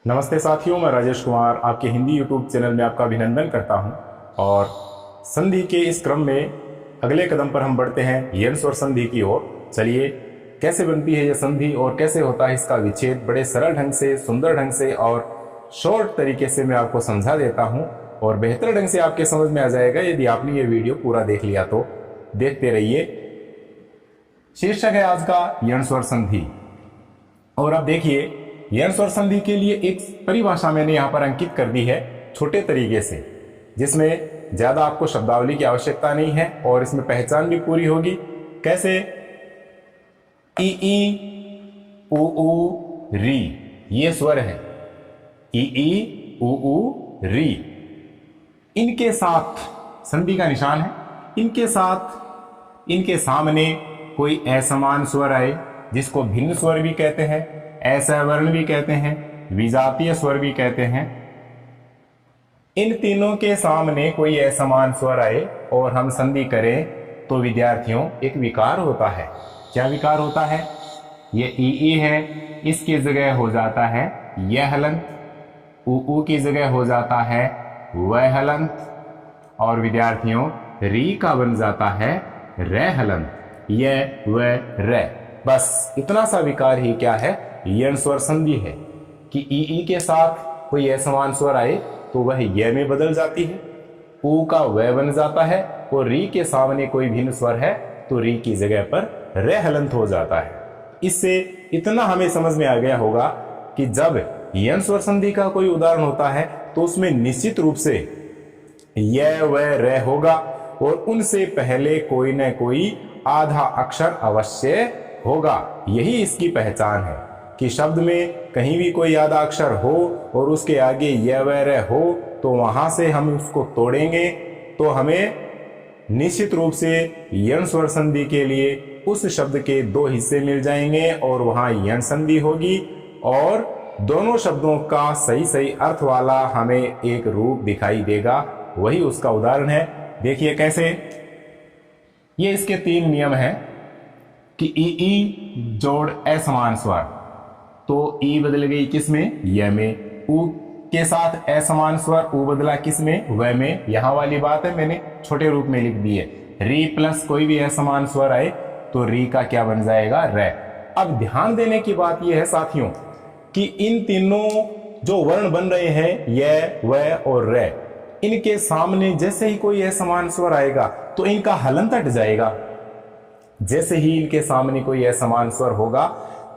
नमस्ते साथियों, मैं राजेश कुमार आपके हिंदी यूट्यूब चैनल में आपका अभिनंदन करता हूं। और संधि के इस क्रम में अगले कदम पर हम बढ़ते हैं यण स्वर संधि की ओर। चलिए, कैसे बनती है यह संधि और कैसे होता है इसका विच्छेद, बड़े सरल ढंग से, सुंदर ढंग से और शॉर्ट तरीके से मैं आपको समझा देता हूं और बेहतर ढंग से आपके समझ में आ जाएगा यदि आपने ये वीडियो पूरा देख लिया तो। देखते रहिए। शीर्षक है आज का यण स्वर संधि। और अब देखिए, यण स्वर संधि के लिए एक परिभाषा मैंने यहां पर अंकित कर दी है छोटे तरीके से, जिसमें ज्यादा आपको शब्दावली की आवश्यकता नहीं है और इसमें पहचान भी पूरी होगी। कैसे? ई ई उ उ री, ये स्वर है। ई ई उ उ री, इनके साथ संधि का निशान है। इनके साथ, इनके सामने कोई असमान स्वर आए जिसको भिन्न स्वर भी कहते हैं, असवर्ण भी कहते हैं, विजातीय स्वर भी कहते हैं। इन तीनों के सामने कोई असमान स्वर आए और हम संधि करें तो विद्यार्थियों एक विकार होता है। क्या विकार होता है? ये ई है, इसकी जगह हो जाता है यह हलंत, उ की जगह हो जाता है वह हलंत, और विद्यार्थियों री का बन जाता है रे हलंत, यह वह रे। बस इतना सा विकार ही क्या है? यण स्वर संधि है कि ई के साथ कोई असमान स्वर आए तो वह य में बदल जाती है, उ का वह बन जाता है, और री के सामने कोई भिन्न स्वर है तो री की जगह पर रे हलंत हो जाता है। इससे इतना हमें समझ में आ गया होगा कि जब यण स्वर संधि का कोई उदाहरण होता है तो उसमें निश्चित रूप से य व रे होगा और उनसे पहले कोई न कोई आधा अक्षर अवश्य होगा। यही इसकी पहचान है कि शब्द में कहीं भी कोई आधा अक्षर हो और उसके आगे य व रे हो तो वहां से हम उसको तोड़ेंगे तो हमें निश्चित रूप से यण स्वर संधि के लिए उस शब्द के दो हिस्से मिल जाएंगे और वहां यण संधि होगी और दोनों शब्दों का सही सही अर्थ वाला हमें एक रूप दिखाई देगा। वही उसका उदाहरण है। देखिए कैसे। ये इसके तीन नियम हैं कि ई जोड़ असमान स्वर, तो ई बदल गई किस में? य में। उ के साथ असमान स्वर, उ बदला किस में? व में। यहां वाली बात है, मैंने छोटे रूप में लिख दी है। री प्लस कोई भी असमान स्वर आए तो री का क्या बन जाएगा? रे। अब ध्यान देने की बात यह है साथियों कि इन तीनों जो वर्ण बन रहे हैं य, व और रे, इनके सामने जैसे ही कोई असमान स्वर आएगा तो इनका हलंत हट जाएगा। जैसे ही इनके सामने कोई असमान स्वर होगा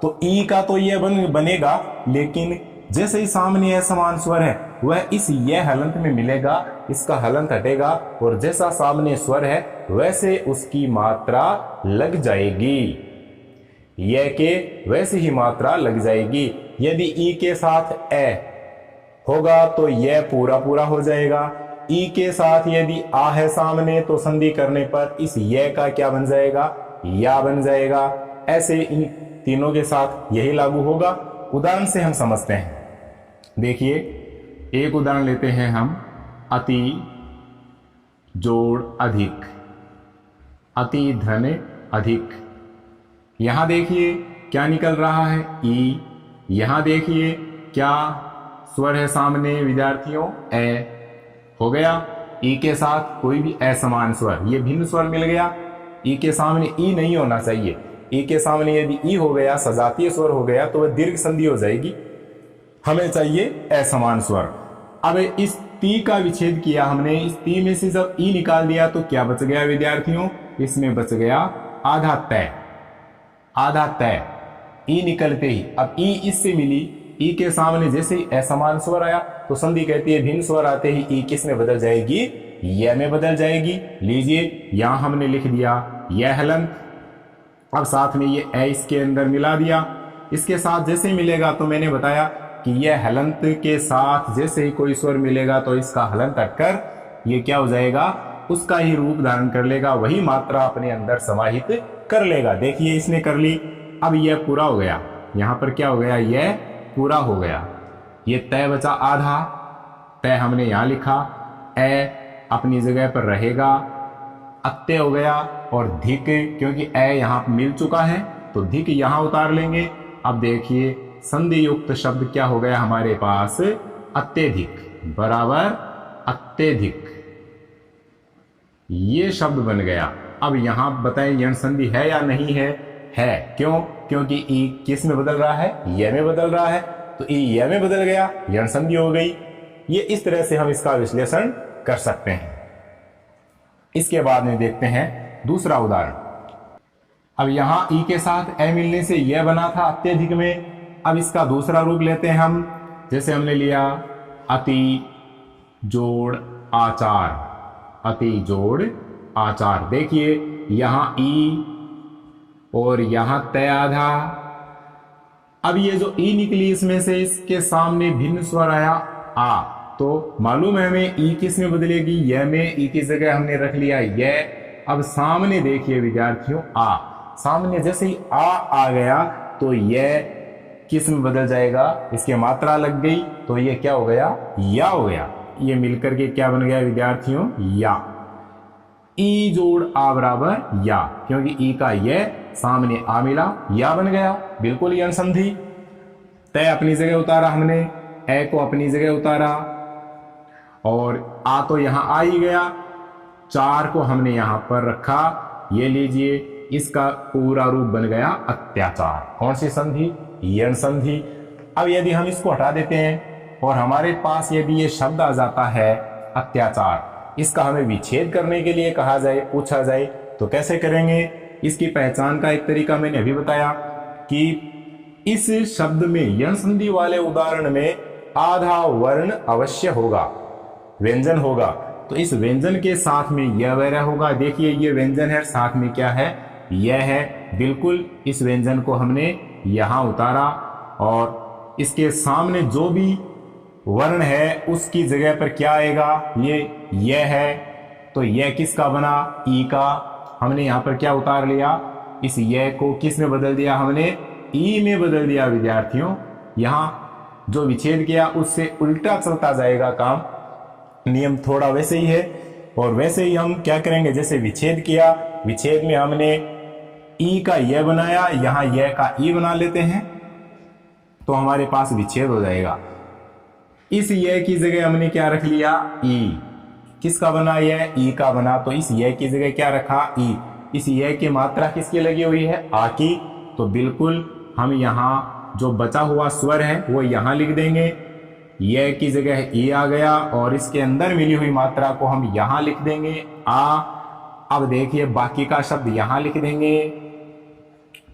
तो ई का तो ये बनेगा, लेकिन जैसे ही सामने असमान स्वर है वह इस ये हलंत में मिलेगा, इसका हलंत हटेगा और जैसा सामने स्वर है वैसे उसकी मात्रा लग जाएगी। ये के वैसे ही मात्रा लग जाएगी। यदि ई के साथ ए होगा तो यह पूरा पूरा हो जाएगा। ई के साथ यदि आ है सामने तो संधि करने पर इस ये का क्या बन जाएगा? या बन जाएगा। ऐसे इन तीनों के साथ यही लागू होगा। उदाहरण से हम समझते हैं। देखिए, एक उदाहरण लेते हैं हम। अति जोड़ अधिक, अति धन अधिक। यहां देखिए क्या निकल रहा है? ई। यहां देखिए क्या स्वर है सामने विद्यार्थियों? ए। हो गया। ई के साथ कोई भी असमान स्वर, ये भिन्न स्वर मिल गया। ई के सामने ई नहीं होना चाहिए। ई के सामने यदि ई हो गया, सजातीय स्वर हो गया, तो वह दीर्घ संधि हो जाएगी। हमें चाहिए असमान स्वर। अब इस ती का विच्छेद किया हमने, इस ती में से जब ई निकाल दिया तो क्या बच गया विद्यार्थियों? इसमें बच गया आधा तय। आधा तय ई निकलते ही, अब ई इससे मिली, ई के सामने जैसे ही असमान स्वर आया तो संधि कहती है भिन्न स्वर आते ही ई किस में बदल जाएगी? य में बदल जाएगी। लीजिए, यहां हमने लिख दिया यह हलंत। अब साथ में ये ए इसके अंदर मिला दिया। इसके साथ जैसे मिलेगा तो मैंने बताया कि यह हलंत के साथ जैसे ही कोई स्वर मिलेगा तो इसका हलंत हटकर ये क्या हो जाएगा? उसका ही रूप धारण कर लेगा, वही मात्रा अपने अंदर समाहित कर लेगा। देखिए, इसने कर ली। अब यह पूरा हो गया। यहां पर क्या हो गया? यह पूरा हो गया। ये तय बचा आधा। तय हमने यहां लिखा, ए अपनी जगह पर रहेगा। अत्य हो गया और धिक, क्योंकि ए यहां मिल चुका है तो धिक यहां उतार लेंगे। अब देखिए संधि युक्त शब्द क्या हो गया हमारे पास, अत्यधिक बराबर अत्यधिक, ये शब्द बन गया। अब यहां बताएं यण संधि है या नहीं है? है। क्यों? क्योंकि ई किस में बदल रहा है, य में बदल रहा है, तो ई य में बदल गया, यण संधि हो गई। ये इस तरह से हम इसका विश्लेषण कर सकते हैं। इसके बाद में देखते हैं दूसरा उदाहरण। अब यहां ई के साथ ए मिलने से यह बना था अत्यधिक में। अब इसका दूसरा रूप लेते हैं हम, जैसे हमने लिया अति जोड़ आचार, अति जोड़ आचार। देखिए यहां ई और यहां तय आधा। अब ये जो ई निकली इसमें से, इसके सामने भिन्न स्वर आया आ, तो मालूम है हमें ई किस में बदलेगी, यह में। ई की जगह हमने रख लिया यह। अब सामने देखिए विद्यार्थियों आ, सामने जैसे ही आ गया तो यह किस में बदल जाएगा, इसकी मात्रा लग गई तो ये क्या हो गया, या हो गया। ये मिलकर के क्या बन गया विद्यार्थियों, या। ई जोड़ आ बराबर या, क्योंकि ई का यह सामने आ मिला, या बन गया, बिल्कुल यण संधि। तय अपनी जगह उतारा हमने, ए को अपनी जगह उतारा, और आ तो यहां आ ही गया, चार को हमने यहां पर रखा। ये लीजिए, इसका पूरा रूप बन गया अत्याचार। कौन सी संधि, यण संधि। अब यदि हम इसको हटा देते हैं और हमारे पास यदि ये शब्द आ जाता है अत्याचार, इसका हमें विच्छेद करने के लिए कहा जाए, पूछा जाए, तो कैसे करेंगे? इसकी पहचान का एक तरीका मैंने अभी बताया कि इस शब्द में, यण संधि वाले उदाहरण में आधा वर्ण अवश्य होगा, व्यंजन होगा, तो इस व्यंजन के साथ में यह वगैरह होगा। देखिए ये व्यंजन है, साथ में क्या है, यह है। बिल्कुल इस व्यंजन को हमने यहां उतारा, और इसके सामने जो भी वर्ण है उसकी जगह पर क्या आएगा, ये है। तो यह किसका बना, ई का। हमने यहां पर क्या उतार लिया, इस यह को किस में बदल दिया, हमने ई में बदल दिया विद्यार्थियों। यहां जो विच्छेद किया उससे उल्टा चलता जाएगा काम, नियम थोड़ा वैसे ही है। और वैसे ही हम क्या करेंगे, जैसे विच्छेद किया, विच्छेद में हमने ई का यह बनाया, यहां यह का ई बना लेते हैं, तो हमारे पास विच्छेद हो जाएगा। इस यह की जगह हमने क्या रख लिया, ई। किसका बना, यह ई का बना, तो इस यह की जगह क्या रखा, ई। इस यह की मात्रा किसकी लगी हुई है, आ की, तो बिल्कुल हम यहां जो बचा हुआ स्वर है वो यहां लिख देंगे। यह की जगह ई आ गया, और इसके अंदर मिली हुई मात्रा को हम यहां लिख देंगे, आ। अब देखिए बाकी का शब्द यहां लिख देंगे,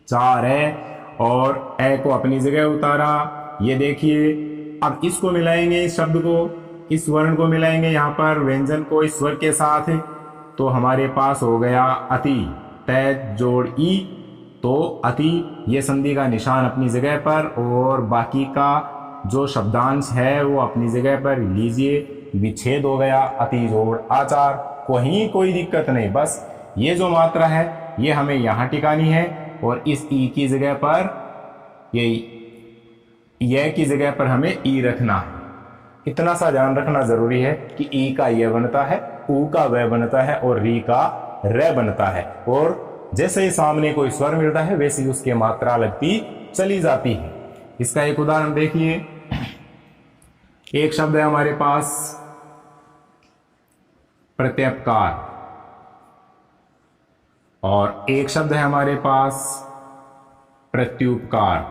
चार है, और ए को अपनी जगह उतारा। ये देखिए, अब इसको मिलाएंगे, इस शब्द को, इस वर्ण को मिलाएंगे यहां पर, व्यंजन को इस स्वर के साथ, तो हमारे पास हो गया अति, तय जोड़ ई, तो अति, ये संधि का निशान अपनी जगह पर, और बाकी का जो शब्दांश है वो अपनी जगह पर। लीजिए विच्छेद हो गया, अति जोड़ आचार। कोई दिक्कत नहीं, बस ये जो मात्रा है ये हमें यहां टिकानी है, और इस ई की जगह पर, यह की जगह पर हमें ई रखना है। इतना सा ध्यान रखना जरूरी है कि ई का यह बनता है, ऊ का वह बनता है, और री का रे बनता है। और जैसे ही सामने कोई स्वर मिलता है वैसे ही उसकी मात्रा लगती चली जाती है। इसका एक उदाहरण देखिए। एक शब्द है हमारे पास प्रत्यपकार, और एक शब्द है हमारे पास प्रत्युपकार।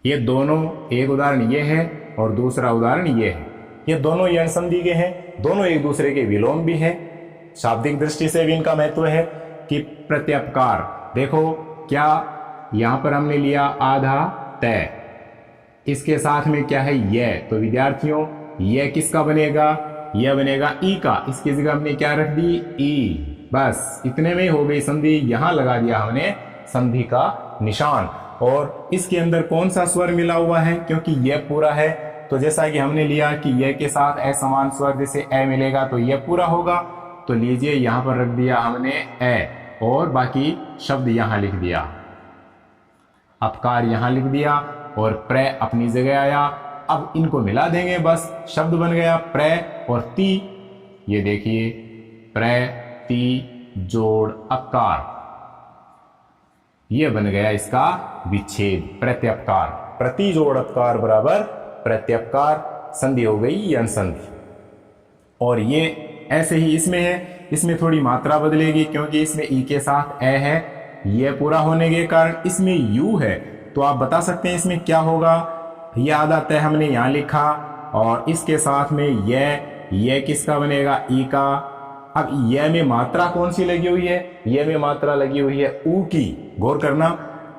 ये दोनों, एक उदाहरण ये है और दूसरा उदाहरण ये है। ये दोनों यण संधि के हैं, दोनों एक दूसरे के विलोम भी हैं। शाब्दिक दृष्टि से भी इनका महत्व है कि प्रत्यपकार, देखो क्या यहां पर हमने लिया आधा तय, इसके साथ में क्या है यह, तो विद्यार्थियों यह किसका बनेगा, यह बनेगा ई का। इसकी जगह हमने क्या रख दी, ई। बस इतने में हो गई संधि, यहां लगा दिया हमने संधि का निशान। और इसके अंदर कौन सा स्वर मिला हुआ है, क्योंकि यह पूरा है, तो जैसा कि हमने लिया कि यह के साथ असमान स्वर जैसे ए मिलेगा तो यह पूरा होगा, तो लीजिए यहां पर रख दिया हमने ए, और बाकी शब्द यहां लिख दिया, अपकार यहां लिख दिया, और प्र अपनी जगह आया। अब इनको मिला देंगे, बस शब्द बन गया प्र और ती। ये देखिए प्र ती जोड़ अकार, ये बन गया इसका विच्छेद, प्रत्यपकार। प्रति जोड़ अपकार बराबर प्रत्यपकार, संधि हो गई यण संधि। और ये ऐसे ही इसमें है, इसमें थोड़ी मात्रा बदलेगी क्योंकि इसमें ई के साथ ए है, ये पूरा होने के कारण इसमें यू है। तो आप बता सकते हैं इसमें क्या होगा। यह आधा तय हमने यहाँ लिखा और इसके साथ में यह किसका बनेगा, ई का। अब यह में मात्रा कौन सी लगी हुई है, यह में मात्रा लगी हुई है ऊ की। गौर करना,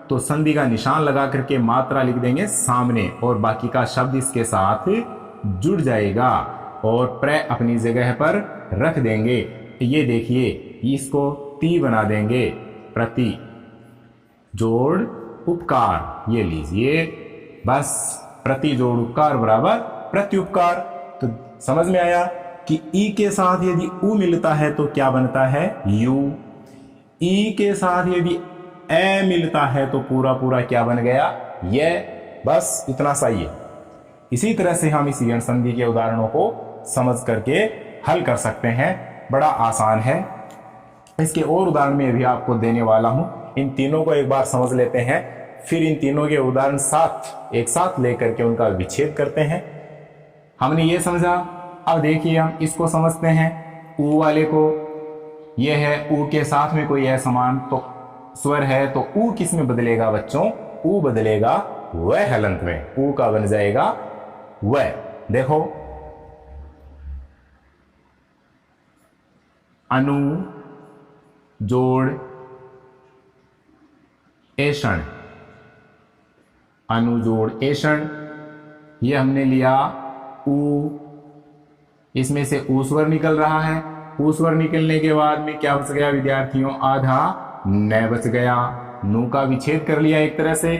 तो संधि का निशान लगा करके मात्रा लिख देंगे सामने और बाकी का शब्द इसके साथ जुड़ जाएगा और प्र अपनी जगह पर रख देंगे। ये देखिए, इसको ती बना देंगे, प्रति जोड़ उपकार। ये लीजिए, बस प्रति जोड़ उपकार बराबर प्रत्युपकार। तो समझ में आया कि ई के साथ यदि उ मिलता है तो क्या बनता है, यू। ई के साथ यदि ए मिलता है तो पूरा पूरा क्या बन गया, ये। बस इतना सा ही है। इसी तरह से हम इस यण संधि के उदाहरणों को समझ करके हल कर सकते हैं, बड़ा आसान है। इसके और उदाहरण में भी आपको देने वाला हूं। इन तीनों को एक बार समझ लेते हैं, फिर इन तीनों के उदाहरण एक साथ लेकर के उनका विच्छेद करते हैं। हमने ये समझा, अब देखिए हम इसको समझते हैं। ऊ वाले को, ये है ऊ के साथ में कोई असमान तो स्वर है, तो ऊ किस में बदलेगा बच्चों, ऊ बदलेगा वह हलंत में, ऊ का बन जाएगा वह। देखो, अनु जोड़ एषण, अनु जोड़ एषण, ये हमने लिया ऊ। इसमें से ऊ स्वर निकल रहा है, ऊ स्वर निकलने के बाद में क्या बच गया विद्यार्थियों, आधा न बच गया। नु का विच्छेद कर लिया एक तरह से,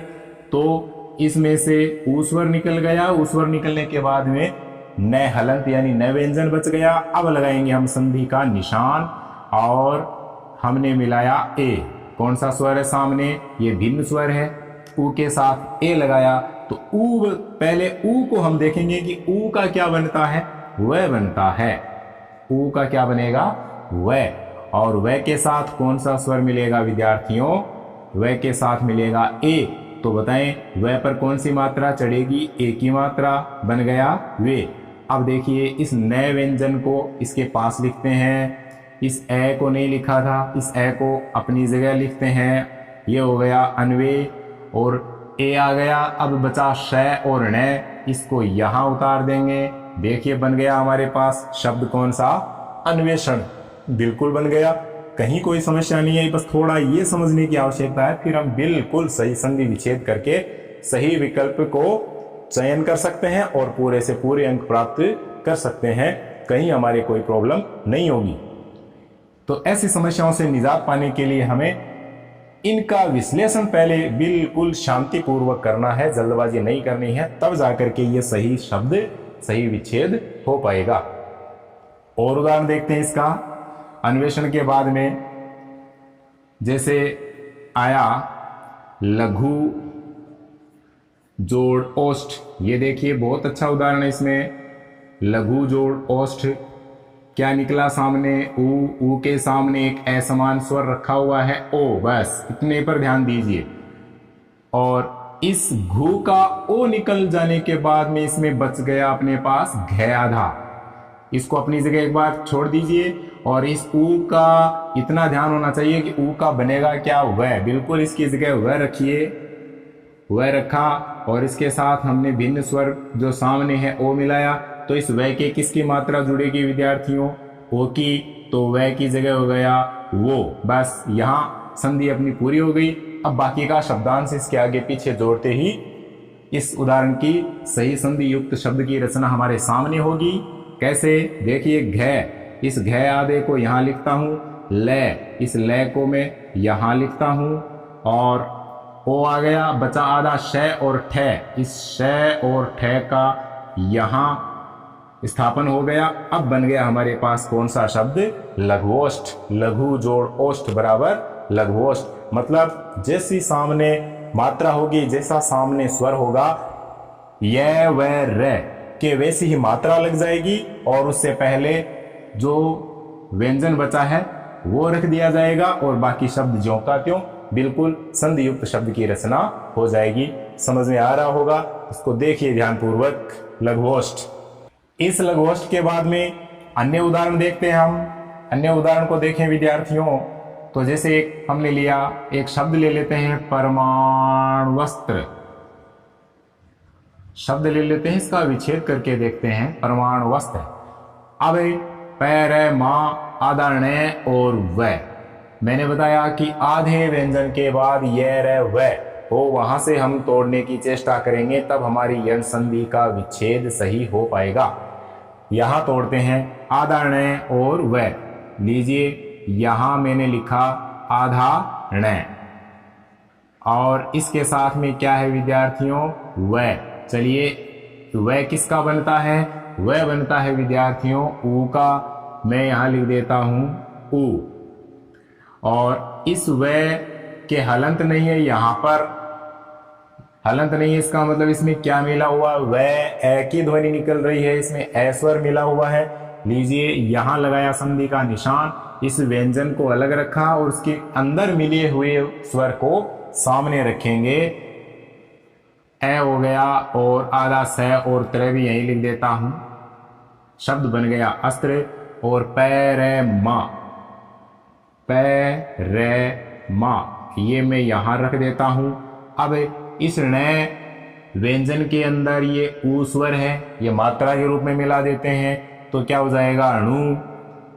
तो इसमें से ऊ स्वर निकल गया, ऊ स्वर निकलने के बाद में न हलंत यानी न व्यंजन बच गया। अब लगाएंगे हम संधि का निशान और हमने मिलाया ए। कौन सा स्वर है सामने, ये भिन्न स्वर है, ऊ के साथ ए लगाया तो ऊ, पहले ऊ को हम देखेंगे कि ऊ का क्या बनता है, वह बनता है। ऊ का क्या बनेगा, वह। और वह के साथ कौन सा स्वर मिलेगा विद्यार्थियों, वह के साथ मिलेगा ए। तो बताएं वह पर कौन सी मात्रा चढ़ेगी, ए की मात्रा, बन गया वे। अब देखिए, इस नए व्यंजन को इसके पास लिखते हैं, इस ए को नहीं लिखा था, इस ए को अपनी जगह लिखते हैं। ये हो गया अन्वे और ए आ गया। अब बचा श और न, इसको यहां उतार देंगे। देखिए बन गया हमारे पास शब्द कौन सा, अन्वेषण। बिल्कुल बन गया, कहीं कोई समस्या नहीं है। बस थोड़ा ये समझने की आवश्यकता है, फिर हम बिल्कुल सही संधि विच्छेद करके सही विकल्प को चयन कर सकते हैं और पूरे से पूरे अंक प्राप्त कर सकते हैं। कहीं हमारे कोई प्रॉब्लम नहीं होगी। तो ऐसी समस्याओं से निजात पाने के लिए हमें इनका विश्लेषण पहले बिल्कुल शांतिपूर्वक करना है, जल्दबाजी नहीं करनी है, तब जाकर के ये सही शब्द सही विच्छेद हो पाएगा। और उदाहरण देखते हैं इसका। अन्वेषण के बाद में जैसे आया लघु जोड़ ओष्ठ, ये देखिए बहुत अच्छा उदाहरण है इसमें। लघु जोड़ ओष्ठ, क्या निकला सामने, ऊ के सामने एक असमान स्वर रखा हुआ है ओ, बस इतने पर ध्यान दीजिए। और इस घू का ओ निकल जाने के बाद में इसमें बच गया अपने पास घ आधा। इसको अपनी जगह एक बार छोड़ दीजिए और इस ऊ का इतना ध्यान होना चाहिए कि ऊ का बनेगा क्या, वह। बिल्कुल इसकी जगह वह रखिए, वह रखा और इसके साथ हमने भिन्न स्वर जो सामने है ओ मिलाया। तो इस वह के किसकी मात्रा जुड़ेगी विद्यार्थियों, ओ की। तो वह की जगह हो गया वो। बस यहाँ संधि अपनी पूरी हो गई। अब बाकी का शब्दांश इसके आगे पीछे जोड़ते ही इस उदाहरण की सही संधि युक्त शब्द की रचना हमारे सामने होगी। कैसे, देखिए घ, इस घ आधे को यहाँ लिखता हूँ, ले, इस ले को मैं यहाँ लिखता हूँ और ओ आ गया, बचा आधा श और ठ, इस श और ठ का यहाँ स्थापन हो गया। अब बन गया हमारे पास कौन सा शब्द, लघुओष्ठ। लघु जोड़ ओष्ठ बराबर लघुओष्ठ। मतलब जैसी सामने मात्रा होगी, जैसा सामने स्वर होगा, य व र के वैसी ही मात्रा लग जाएगी और उससे पहले जो व्यंजन बचा है वो रख दिया जाएगा और बाकी शब्द ज्यों का त्यों बिल्कुल संधि युक्त शब्द की रचना हो जाएगी। समझ में आ रहा होगा, इसको देखिए ध्यानपूर्वक। लघुवष्ट। इस लघुवष्ट के बाद में अन्य उदाहरण देखते हैं हम। अन्य उदाहरण को देखें विद्यार्थियों, तो जैसे एक हमने लिया, एक शब्द ले लेते हैं परमाणुवस्त्र। शब्द ले लेते हैं, इसका विच्छेद करके देखते हैं। परमाणुवस्त्र। अब पैर माँ आधा ण और व। मैंने बताया कि आधे व्यंजन के बाद ये र व हो, वहां से हम तोड़ने की चेष्टा करेंगे, तब हमारी यण संधि का विच्छेद सही हो पाएगा। यहां तोड़ते हैं आधा ण और व। लीजिए, यहां मैंने लिखा आधा ण और इसके साथ में क्या है विद्यार्थियों, व। चलिए, वह किसका बनता है, वह बनता है विद्यार्थियों ऊ का। मैं यहां लिख देता हूं ऊ। और इस वह के हलंत नहीं है, यहां पर हलंत नहीं है, इसका मतलब इसमें क्या मिला हुआ, वह ए की ध्वनि निकल रही है, इसमें ए स्वर मिला हुआ है। लीजिए, यहां लगाया संधि का निशान, इस व्यंजन को अलग रखा और उसके अंदर मिले हुए स्वर को सामने रखेंगे। ए हो गया और आधा स और त्र भी यही लिख देता हूं। शब्द बन गया अस्त्र। और पैर माँ, पैर माँ, ये मैं यहां रख देता हूं। अब इस ण व्यंजन के अंदर ये ऊ स्वर है, ये मात्रा के रूप में मिला देते हैं, तो क्या हो जाएगा अणु।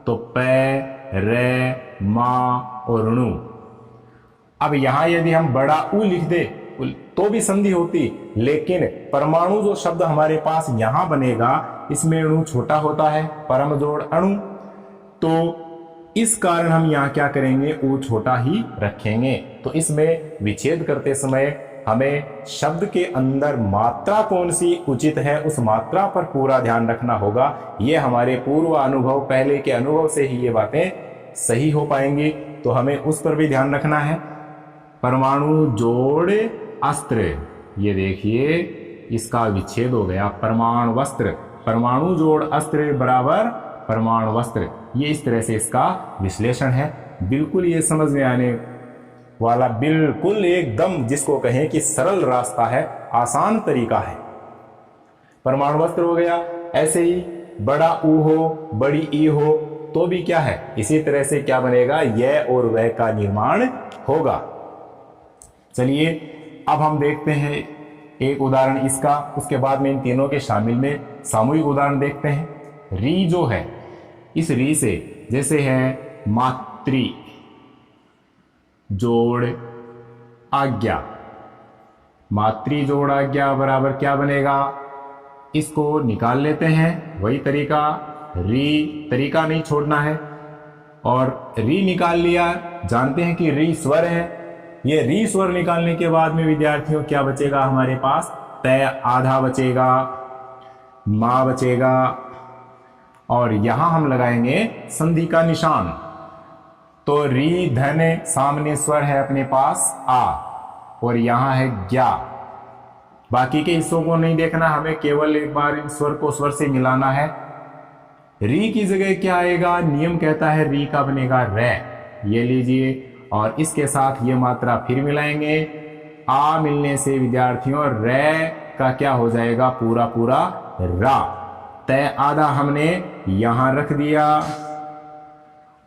तो पैर माँ और अणु। अब यहां यदि हम बड़ा ऊ लिख दे तो भी संधि होती, लेकिन परमाणु जो शब्द हमारे पास यहां बनेगा, इसमें अणु छोटा होता है, परम जोड़ अणु, तो इस कारण हम यहां क्या करेंगे, ऊ छोटा ही रखेंगे। तो इसमें विच्छेद करते समय हमें शब्द के अंदर मात्रा कौन सी उचित है, उस मात्रा पर पूरा ध्यान रखना होगा। ये हमारे पूर्व अनुभव, पहले के अनुभव से ही ये बातें सही हो पाएंगी, तो हमें उस पर भी ध्यान रखना है। परमाणु जोड़ अस्त्र, ये देखिए इसका विच्छेद हो गया परमाणु वस्त्र। परमाणु जोड़ अस्त्र बराबर परमाणु वस्त्र। ये इस तरह से इसका विश्लेषण है। बिल्कुल ये समझ में आने वाला, बिल्कुल एकदम जिसको कहें कि सरल रास्ता है, आसान तरीका है। परमाणु वस्त्र हो गया। ऐसे ही बड़ा ऊ हो, बड़ी ई हो, तो भी क्या है, इसी तरह से क्या बनेगा, यह और वह का निर्माण होगा। चलिए, अब हम देखते हैं एक उदाहरण इसका, उसके बाद में इन तीनों के शामिल में सामूहिक उदाहरण देखते हैं। री जो है, इस री से जैसे है मातृ जोड़ आज्ञा। मातृ जोड़ आज्ञा बराबर क्या बनेगा, इसको निकाल लेते हैं। वही तरीका, री, तरीका नहीं छोड़ना है। और री निकाल लिया, जानते हैं कि री स्वर है। ये री स्वर निकालने के बाद में विद्यार्थियों क्या बचेगा हमारे पास, तय आधा बचेगा, मां बचेगा, और यहां हम लगाएंगे संधि का निशान। तो री धन सामने स्वर है अपने पास आ, और यहां है ज्ञा। बाकी के हिस्सों को नहीं देखना, हमें केवल एक बार इन स्वर को स्वर से मिलाना है। री की जगह क्या आएगा, नियम कहता है री का बनेगा रे। ये लीजिए, और इसके साथ ये मात्रा फिर मिलाएंगे। आ मिलने से विद्यार्थियों रे का क्या हो जाएगा, पूरा पूरा रा। तय आधा हमने यहां रख दिया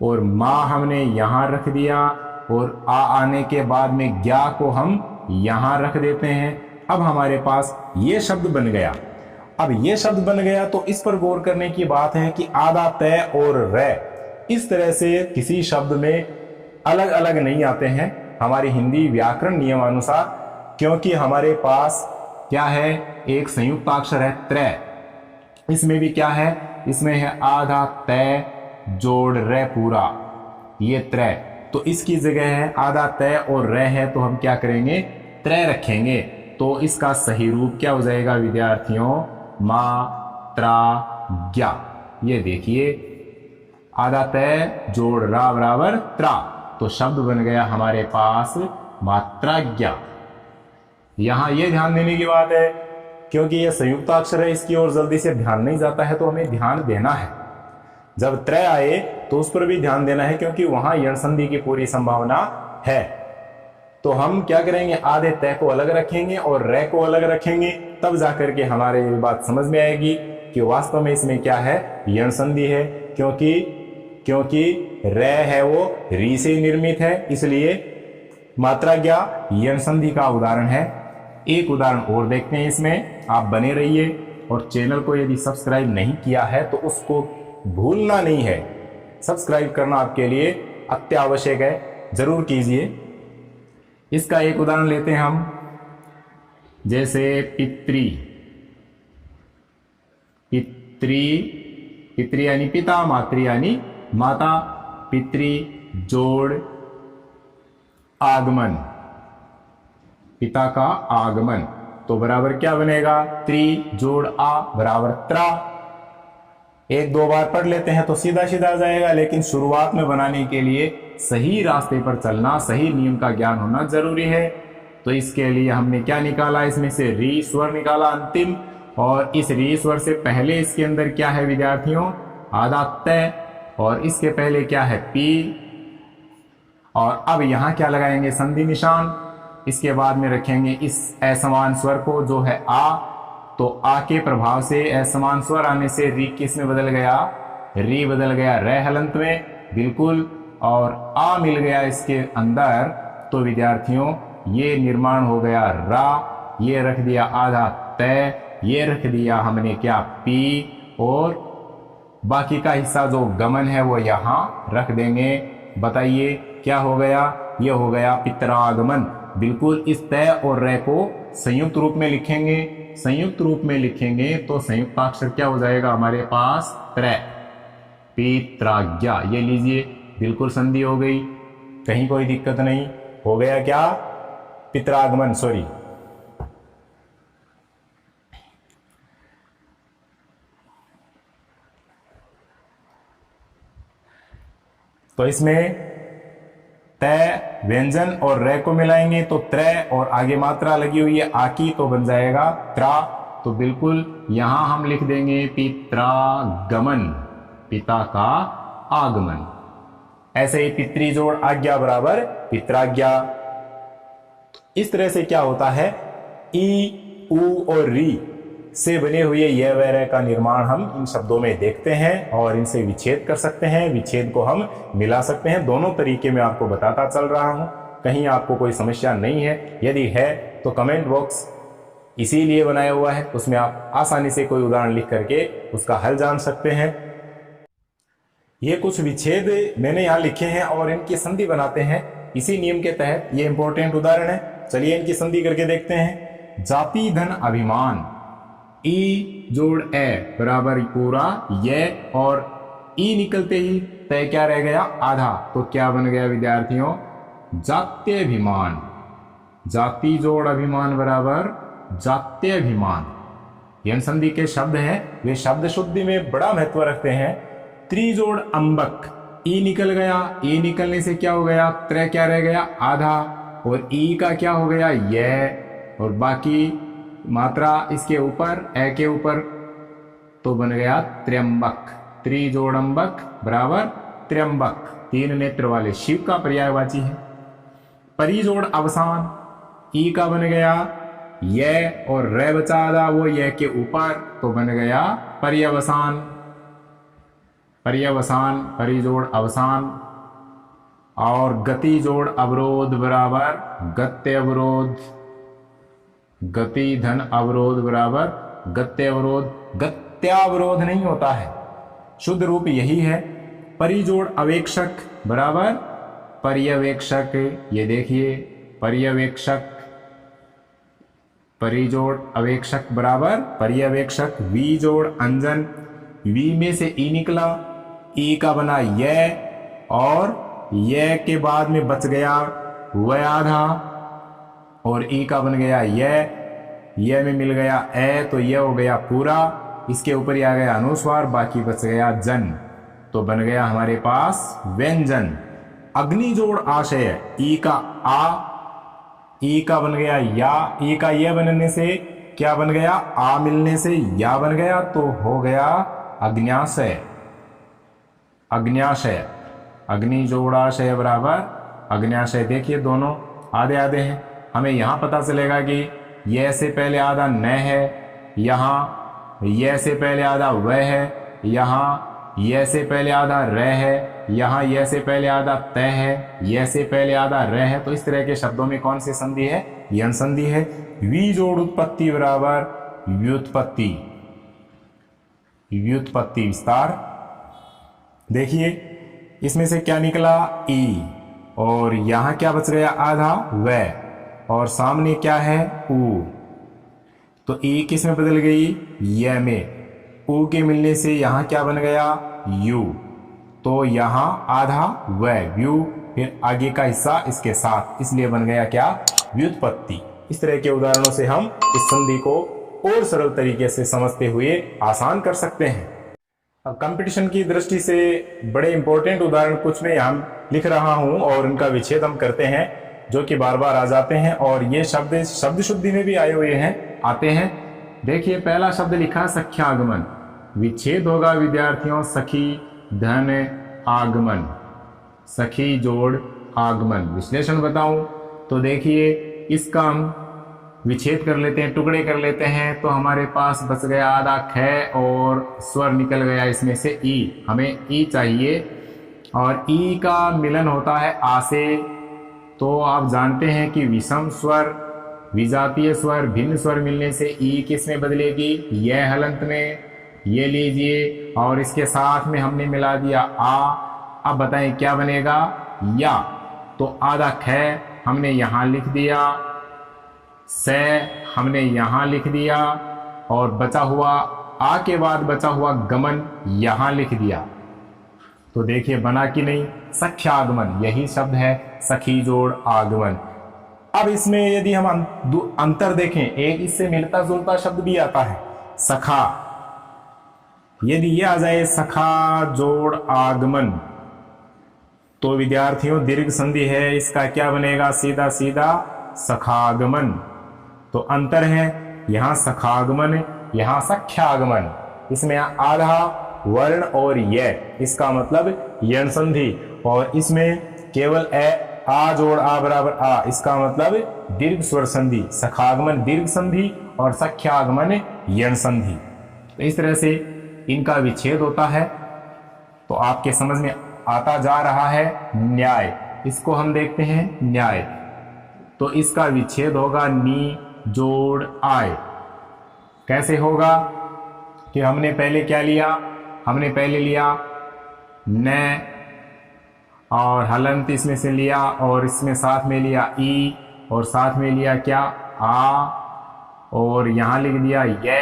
और मां हमने यहां रख दिया, और आ आने के बाद में ज्ञा को हम यहां रख देते हैं। अब हमारे पास ये शब्द बन गया। अब ये शब्द बन गया तो इस पर गौर करने की बात है कि आधा तय और रे इस तरह से किसी शब्द में अलग अलग नहीं आते हैं हमारी हिंदी व्याकरण नियमानुसार, क्योंकि हमारे पास क्या है, एक संयुक्ताक्षर है त्र। इसमें भी क्या है, इसमें है आधा तय जोड़ रे पूरा, ये त्र। तो इसकी जगह है आधा तय और रे है, तो हम क्या करेंगे, त्र रखेंगे। तो इसका सही रूप क्या हो जाएगा विद्यार्थियों, मात्रा ज्ञा। ये देखिए, आधा तय जोड़ रा बराबर त्रा, तो शब्द बन गया हमारे पास मात्राज्ञा। यहां यह ध्यान देने की बात है, क्योंकि यह संयुक्ताक्षर है, इसकी ओर जल्दी से ध्यान नहीं जाता है, तो हमें ध्यान देना है। जब त्रय आए तो उस पर भी ध्यान देना है, क्योंकि वहां यण संधि की पूरी संभावना है। तो हम क्या करेंगे, आधे तय को अलग रखेंगे और रे को अलग रखेंगे, तब जाकर के हमारे ये बात समझ में आएगी कि वास्तव में इसमें क्या है, यण संधि है। क्योंकि रे है वो री से निर्मित है, इसलिए मात्रा क्या, यण संधि का उदाहरण है। एक उदाहरण और देखते हैं इसमें, आप बने रहिए। और चैनल को यदि सब्सक्राइब नहीं किया है तो उसको भूलना नहीं है, सब्सक्राइब करना आपके लिए अत्यावश्यक है, जरूर कीजिए। इसका एक उदाहरण लेते हैं हम, जैसे पितृ, पितृ यानी पिता, मातृ यानी माता, पितृ जोड़ आगमन, पिता का आगमन, तो बराबर क्या बनेगा, त्रि जोड़ आ बराबर त्रा। एक दो बार पढ़ लेते हैं तो सीधा सीधा आ जाएगा, लेकिन शुरुआत में बनाने के लिए सही रास्ते पर चलना, सही नियम का ज्ञान होना जरूरी है। तो इसके लिए हमने क्या निकाला, इसमें से री स्वर निकाला अंतिम, और इस री स्वर से पहले इसके अंदर क्या है विद्यार्थियों, आधा तय, और इसके पहले क्या है पी, और अब यहां क्या लगाएंगे, संधि निशान। इसके बाद में रखेंगे इस असमान स्वर को जो है आ, तो आ के प्रभाव से असमान स्वर आने से री किस में बदल गया, री बदल गया रे हलंत में, बिल्कुल, और आ मिल गया इसके अंदर, तो विद्यार्थियों ये निर्माण हो गया रा, ये रख दिया आधा तय, ये रख दिया हमने क्या पी, और बाकी का हिस्सा जो गमन है वो यहां रख देंगे। बताइए क्या हो गया, ये हो गया पितरागमन। बिल्कुल, इस तय और रे को संयुक्त रूप में लिखेंगे, संयुक्त रूप में लिखेंगे तो संयुक्ताक्षर क्या हो जाएगा हमारे पास, त्रय, पित्राज्ञा। ये लीजिए, बिल्कुल संधि हो गई, कहीं कोई दिक्कत नहीं, हो गया क्या, पितरागमन, सॉरी। तो इसमें तय व्यंजन और रे को मिलाएंगे तो त्रय, और आगे मात्रा लगी हुई है आकी, तो बन जाएगा त्रा। तो बिल्कुल यहां हम लिख देंगे पित्रागमन, पिता का आगमन। ऐसे ही पितृ जोड़ आज्ञा बराबर पित्राज्ञा। इस तरह से क्या होता है, ई, उ और री से बने हुए यह वैरय का निर्माण हम इन शब्दों में देखते हैं, और इनसे विच्छेद कर सकते हैं, विच्छेद को हम मिला सकते हैं। दोनों तरीके में आपको बताता चल रहा हूं, कहीं आपको कोई समस्या नहीं है। यदि है तो कमेंट बॉक्स इसीलिए बनाया हुआ है, उसमें आप आसानी से कोई उदाहरण लिख करके उसका हल जान सकते हैं। ये कुछ विच्छेद मैंने यहाँ लिखे हैं और इनकी संधि बनाते हैं इसी नियम के तहत। ये इंपॉर्टेंट उदाहरण है, चलिए इनकी संधि करके देखते हैं। जाति धन अभिमान, ई जोड़ ए बराबर पूरा ये, और ई निकलते ही तय क्या रह गया, आधा, तो क्या बन गया विद्यार्थियों, जात्यभिमान। जाति जोड़ अभिमान बराबर जात्यभिमान। यन संधि के शब्द हैं, वे शब्द शुद्धि में बड़ा महत्व रखते हैं। त्रिजोड़ अंबक, ई निकल गया, ई निकलने से क्या हो गया, त्रय क्या रह गया, आधा, और ई का क्या हो गया, ये, और बाकी मात्रा इसके ऊपर ए के ऊपर, तो बन गया त्र्यंबक। त्रिजोड़ंबक बराबर त्र्यंबक, तीन नेत्र वाले शिव का पर्यायवाची है। परिजोड़ अवसान, ई का बन गया ये, और रे बचा आधा, वो ये के ऊपर, तो बन गया पर्यवसान। पर्यवसान, परिजोड़ अवसान। और गति जोड़ अवरोध बराबर गत्य अवरोध। गति धन अवरोध बराबर गत्य अवरोध। गत्यावरोध नहीं होता है, शुद्ध रूप यही है। परिजोड़ अवेक्षक बराबर पर्यवेक्षक, ये देखिए पर्यवेक्षक। परिजोड़ अवेक्षक बराबर पर्यवेक्षक। वी जोड़ अंजन, वी में से ई निकला, ई का बना ये, और ये के बाद में बच गया वह आधा, और ई का बन गया ये में मिल गया ए, तो ये हो गया पूरा, इसके ऊपर ही आ गया अनुस्वार, बाकी बच गया जन, तो बन गया हमारे पास व्यंजन। अग्नि जोड़ आशय, ई का आ, ई का बन गया या, ई का ये बनने से क्या बन गया, आ मिलने से या बन गया, तो हो गया अग्न्याशय। अग्न्याशय, अग्नि जोड़ाशय बराबर अग्न्याशय। देखिए दोनों आधे आधे हैं। हमें यहाँ पता चलेगा कि ये से पहले आधा न है, यहाँ ये से पहले आधा वह है, यहाँ ये से पहले आधा र है, यहाँ ये से पहले आधा त है, ये से पहले आधा र है। तो इस तरह के शब्दों में कौन सी संधि है? यण संधि है। वी जोड़ उत्पत्ति बराबर व्युत्पत्ति, व्युत्पत्ति विस्तार। देखिए इसमें से क्या निकला? ई, और यहाँ क्या बच गया? आधा व, और सामने क्या है? ऊ। तो ई किस में बदल गई? य में। ऊ के मिलने से यहाँ क्या बन गया? यू। तो यहाँ आधा व, व्यू, फिर आगे का हिस्सा इसके साथ, इसलिए बन गया क्या? व्युत्पत्ति। इस तरह के उदाहरणों से हम इस संधि को और सरल तरीके से समझते हुए आसान कर सकते हैं। अब कंपटीशन की दृष्टि से बड़े इंपॉर्टेंट उदाहरण कुछ मैं यहाँ लिख रहा हूँ और इनका विच्छेद हम करते हैं, जो कि बार बार आ जाते हैं और ये शब्द शुद्धि में भी आए हुए हैं, आते हैं। देखिए पहला शब्द लिखा सख्यागमन, विच्छेद होगा विद्यार्थियों सखी धन आगमन, सखी जोड़ आगमन। विश्लेषण बताऊं तो देखिए इसका हम विच्छेद कर लेते हैं, टुकड़े कर लेते हैं, तो हमारे पास बच गया आधा ख और स्वर निकल गया इसमें से ई। हमें ई चाहिए और ई का मिलन होता है आ से। तो आप जानते हैं कि विषम स्वर, विजातीय स्वर, भिन्न स्वर मिलने से ई किस में बदलेगी? यह हलंत में। ये लीजिए और इसके साथ में हमने मिला दिया आ। अब बताएं क्या बनेगा? या। तो आधा ख हमने यहाँ लिख दिया, से हमने यहाँ लिख दिया, और बचा हुआ आ के बाद बचा हुआ गमन यहाँ लिख दिया। तो देखिए बना कि नहीं? सख्यागमन, यही शब्द है सखी जोड़ आगमन। अब इसमें यदि हम अंतर देखें, एक इससे मिलता जुलता शब्द भी आता है सखा। यदि ये आ जाए सखा जोड़ आगमन, तो विद्यार्थियों दीर्घ संधि है, इसका क्या बनेगा? सीधा सीधा सखागमन। तो अंतर है, यहाँ सखागमन, यहाँ सख्यागमन। इसमें आधा वर्ण और ये, इसका मतलब यण संधि, और इसमें केवल आ जोड़ आ बराबर आ, इसका मतलब दीर्घ स्वर संधि। सखागमन दीर्घ संधि और सख्यागमन यण संधि। तो इस तरह से इनका विच्छेद होता है। तो आपके समझ में आता जा रहा है न्याय। इसको हम देखते हैं न्याय। तो इसका विच्छेद होगा नी जोड़ आय। कैसे होगा? कि हमने पहले क्या लिया? हमने पहले लिया न और हलंत इसमें से लिया, और इसमें साथ में लिया ई, और साथ में लिया क्या? आ, और यहां लिख दिया ये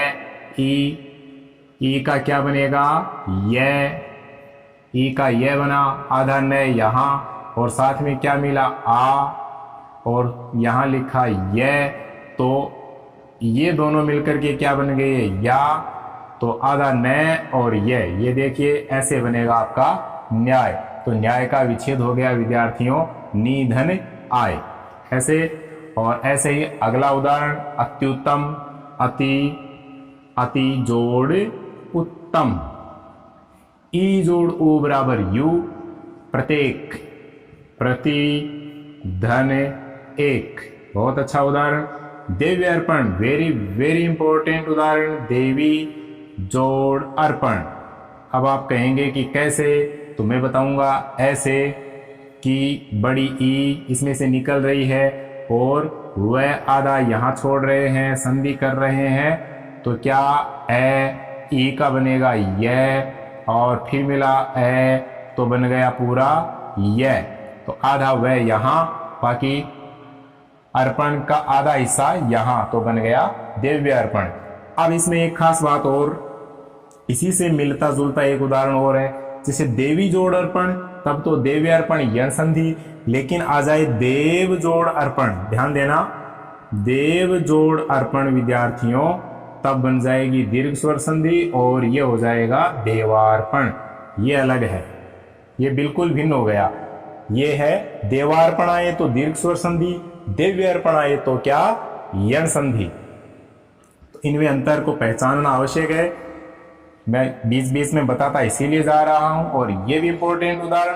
ई का क्या बनेगा? ये ई का ये बना, आधा न यहाँ, और साथ में क्या मिला? आ, और यहाँ लिखा ये। तो ये दोनों मिलकर के क्या बन गए? या। तो आधा न और ये देखिए ऐसे बनेगा आपका न्याय। तो न्याय का विच्छेद हो गया विद्यार्थियों नी धन आय, ऐसे। और ऐसे ही अगला उदाहरण अत्युत्तम, अति, अति जोड़ उत्तम, ई जोड़ उ बराबर यू, प्रत्येक, प्रति धन एक। बहुत अच्छा उदाहरण। देवी अर्पण, वेरी वेरी इंपॉर्टेंट उदाहरण, देवी जोड़ अर्पण। अब आप कहेंगे कि कैसे? तो मैं बताऊंगा ऐसे कि बड़ी ई इसमें से निकल रही है और वह आधा यहाँ छोड़ रहे हैं, संधि कर रहे हैं। तो क्या ए ई का बनेगा ये, और फिर मिला ए, तो बन गया पूरा ये। तो आधा वह यहाँ, बाकी अर्पण का आधा हिस्सा यहाँ, तो बन गया दिव्य अर्पण। अब इसमें एक खास बात और, इसी से मिलता जुलता एक उदाहरण और है, जैसे देवी जोड़ अर्पण, तब तो देव्य अर्पण यण संधि, लेकिन आ जाए देव जोड़ अर्पण, ध्यान देना, देव जोड़ अर्पण विद्यार्थियों, तब बन जाएगी दीर्घ स्वर संधि और ये हो जाएगा देवार्पण। ये अलग है, ये बिल्कुल भिन्न हो गया। ये है देवार्पण आए तो दीर्घ स्वर संधि, दिव्य अर्पण आए तो क्या? यण संधि। तो इनमें अंतर को पहचानना आवश्यक है। मैं बीच बीच में बताता इसीलिए जा रहा हूं। और ये भी इंपॉर्टेंट उदाहरण,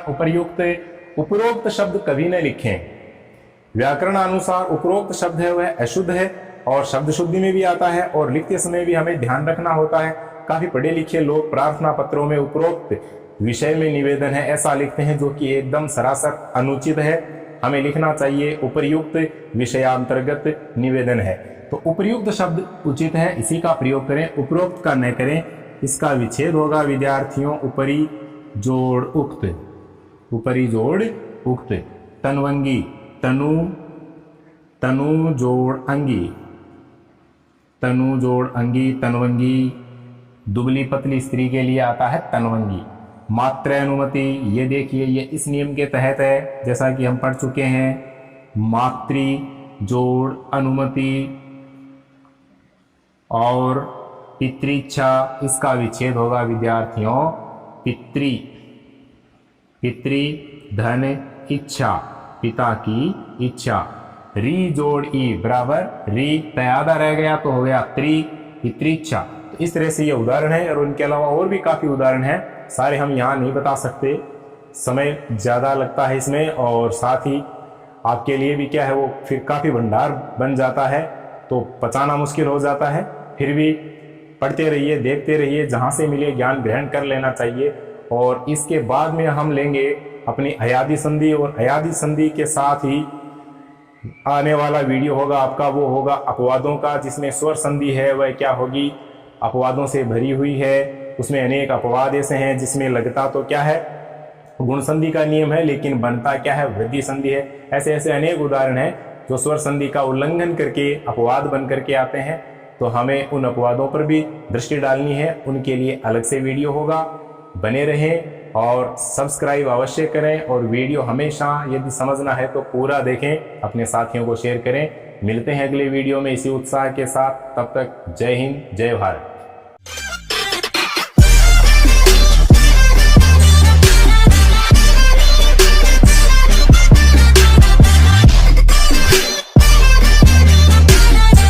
उपरोक्त शब्द कभी न लिखें। व्याकरणानुसार उपरोक्त शब्द है वह अशुद्ध है और शब्द शुद्धि में भी आता है और लिखते समय भी हमें ध्यान रखना होता है। काफी पढ़े लिखे लोग प्रार्थना पत्रों में उपरोक्त विषय में निवेदन है ऐसा लिखते हैं, जो कि एकदम सरासर अनुचित है। हमें लिखना चाहिए उपर्युक्त विषयांतर्गत निवेदन है। तो उपर्युक्त शब्द उचित है, इसी का प्रयोग करें, उपरोक्त का न करें। इसका विच्छेद होगा विद्यार्थियों उपरी जोड़ उक्त, उपरी जोड़ उक्त। तनवंगी, तनु, तनु जोड़ अंगी, तनु जोड़ अंगी, तनवंगी। दुबली पतली स्त्री के लिए आता है तनवंगी। मात्र अनुमति, ये देखिए ये इस नियम के तहत है, जैसा कि हम पढ़ चुके हैं। मातृ जोड़ अनुमति और पितृच्छा, इसका विच्छेद होगा विद्यार्थियों पितृ, पितृ धन इच्छा, पिता की इच्छा। री जोड़ ई बराबर री, तयादा रह गया तो हो गया त्रि, पितृच्छा। तो इस तरह से ये उदाहरण है और उनके अलावा और भी काफी उदाहरण है, सारे हम यहाँ नहीं बता सकते, समय ज्यादा लगता है इसमें और साथ ही आपके लिए भी क्या है वो फिर काफी भंडार बन जाता है, तो पचाना मुश्किल हो जाता है। फिर भी पढ़ते रहिए, देखते रहिए, जहाँ से मिले ज्ञान ग्रहण कर लेना चाहिए। और इसके बाद में हम लेंगे अपनी अयादी संधि, और अयादी संधि के साथ ही आने वाला वीडियो होगा आपका, वो होगा अपवादों का, जिसमें स्वर संधि है वह क्या होगी, अपवादों से भरी हुई है। उसमें अनेक अपवाद ऐसे हैं जिसमें लगता तो क्या है गुण संधि का नियम है, लेकिन बनता क्या है वृद्धि संधि है। ऐसे ऐसे अनेक उदाहरण हैं जो स्वर संधि का उल्लंघन करके अपवाद बन करके आते हैं, तो हमें उन अपवादों पर भी दृष्टि डालनी है, उनके लिए अलग से वीडियो होगा। बने रहें और सब्सक्राइब अवश्य करें, और वीडियो हमेशा यदि समझना है तो पूरा देखें, अपने साथियों को शेयर करें। मिलते हैं अगले वीडियो में इसी उत्साह के साथ, तब तक जय हिंद, जय भारत।